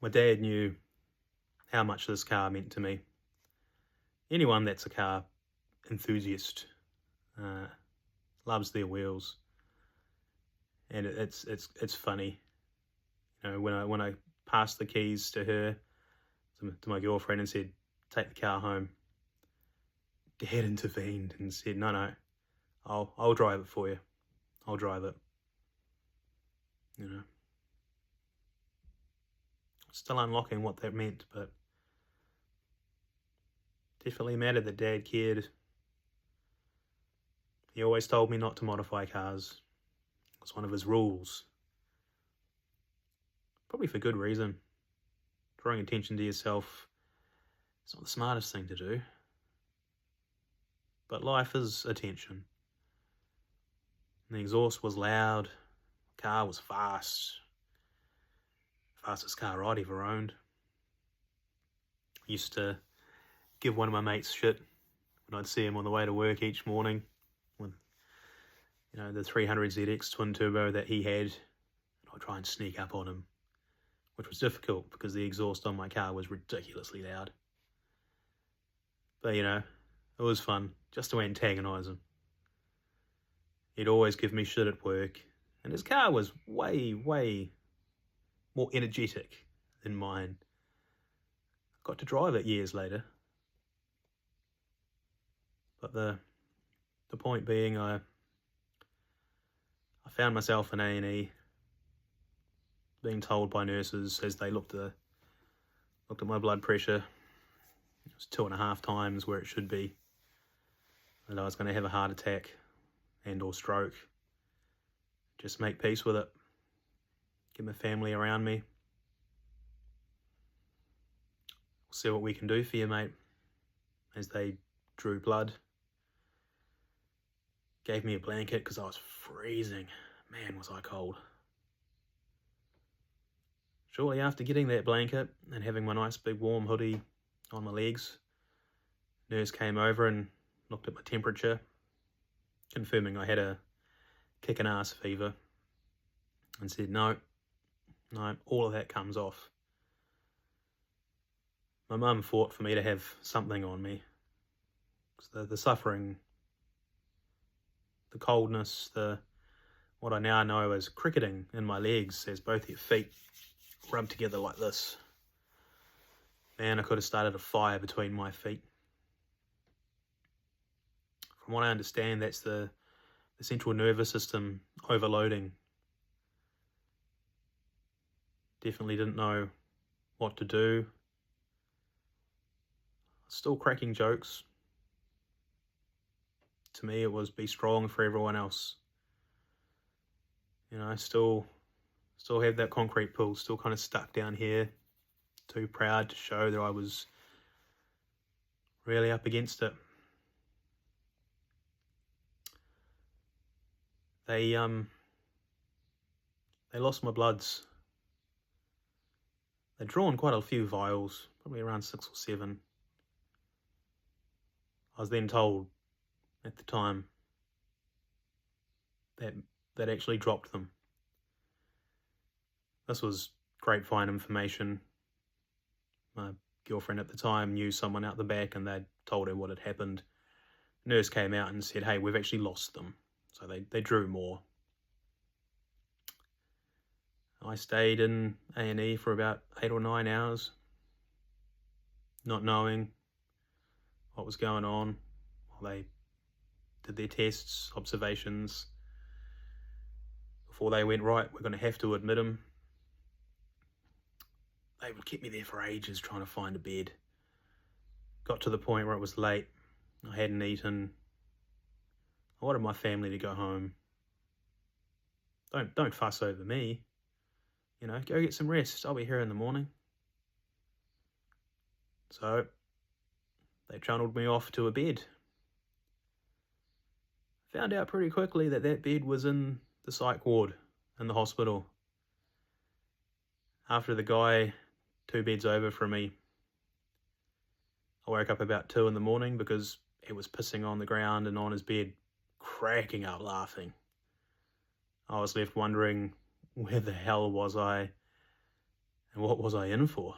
My dad knew how much this car meant to me. Anyone that's a car enthusiast uh, loves their wheels, and it's funny. You know, when I passed the keys to her, to my girlfriend, and said, "Take the car home," Dad intervened and said, "No, no, I'll drive it for you. I'll drive it." You know, still unlocking what that meant, but definitely mattered that Dad cared. He always told me not to modify cars. It was one of his rules. Probably for good reason. Drawing attention to yourself is not the smartest thing to do. But life is attention. And the exhaust was loud. The car was fast. Fastest car I'd ever owned. I used to give one of my mates shit when I'd see him on the way to work each morning. When, the 300ZX twin turbo that he had, I'd try and sneak up on him, which was difficult because the exhaust on my car was ridiculously loud. But, it was fun just to antagonise him. He'd always give me shit at work, and his car was way, way more energetic than mine. I got to drive it years later. But the point being, I found myself in A&E, being told by nurses as they looked at my blood pressure, it was 2.5 times where it should be, that I was going to have a heart attack and or stroke. Just make peace with it. Get my family around me. We'll see what we can do for you, mate. As they drew blood. Gave me a blanket because I was freezing. Man, was I cold. Shortly after getting that blanket and having my nice big warm hoodie on my legs, nurse came over and looked at my temperature, confirming I had a kicking ass fever, and said, no, all of that comes off. My mum fought for me to have something on me. The suffering, the coldness, what I now know as cricketing in my legs as both your feet rubbed together like this. Man, I could have started a fire between my feet. From what I understand, that's the central nervous system overloading. Definitely didn't know what to do. Still cracking jokes. To me, it was be strong for everyone else. I still have that concrete pool, still kind of stuck down here. Too proud to show that I was really up against it. They lost my bloods. They'd drawn quite a few vials, probably around 6 or 7. I was then told at the time that actually dropped them. This was grapevine information. My girlfriend at the time knew someone out the back and they'd told her what had happened. Nurse came out and said, hey, we've actually lost them. So they drew more. I stayed in A&E for about 8 or 9 hours, not knowing what was going on while they did their tests, observations, before they went, right, we're going to have to admit him. They would keep me there for ages trying to find a bed. Got to the point where it was late. I hadn't eaten. I wanted my family to go home. Don't fuss over me. Go get some rest. I'll be here in the morning. So they trundled me off to a bed. Found out pretty quickly that bed was in the psych ward in the hospital. After the guy 2 beds over from me, I woke up about 2 in the morning because he was pissing on the ground and on his bed, cracking up laughing. I was left wondering, where the hell was I? And what was I in for?